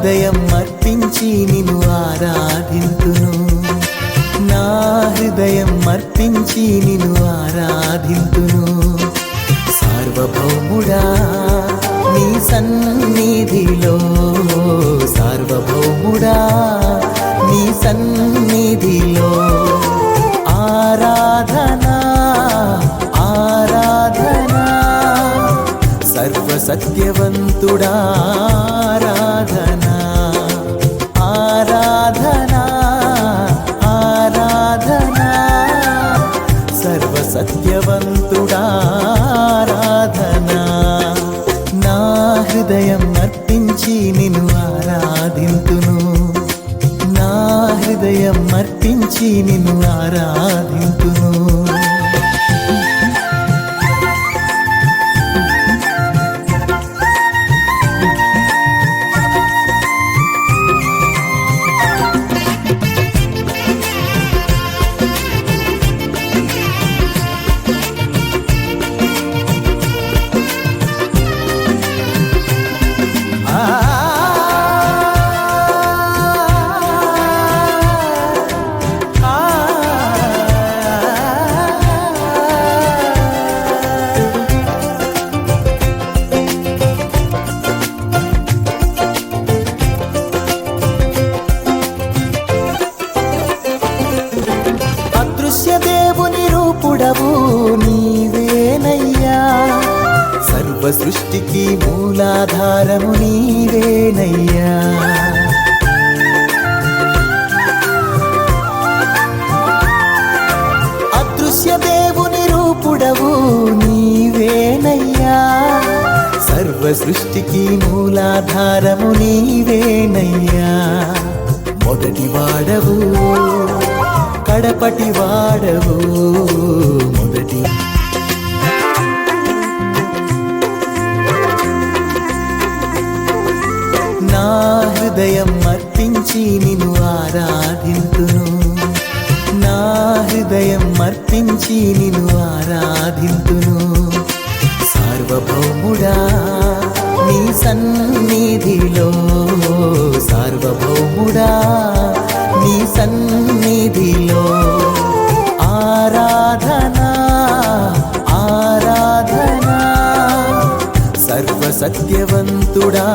హృదయం అర్పించి నిన్ను ఆరాధింతును, నా హృదయం అర్పించి నిన్ను ఆరాధింతును. సార్వభౌముడా నీ సన్నిధిలో, సార్వభౌముడా నీ సన్నిధిలో ఆరాధనా ఆరాధనా, సర్వసత్యవంతుడా ఆరాధనా ఆరాధనా ఆరాధనా, సర్వసత్యవంతుడా ఆరాధనా. నా హృదయం అర్పించి నిన్ను ఆరాధింతును, నా హృదయం అర్పించి నిన్ను ఆరాధింతును. దేవుని రూపుడవు నీవేనయ్యా, సర్వ సృష్టికి మూలాధారము నీవేనయ్యా. అదృశ్య దేవుని రూపుడవు నీవేనయ్యా, సర్వ సృష్టికి మూలాధారము నీవేనయ్యా. మొదటి వాడవు కడపటి వాడవు, మొదటి నా హృదయం అర్పించి నిన్ను ఆరాధింతును, నా హృదయం అర్పించి నిన్ను ఆరాధింతును. సార్వభౌముడా నీ సన్నిధిలో, సార్వభౌముడా నీ సన్నిధిలో ఆరాధనా ఆరాధనా, సర్వసత్యవంతుడా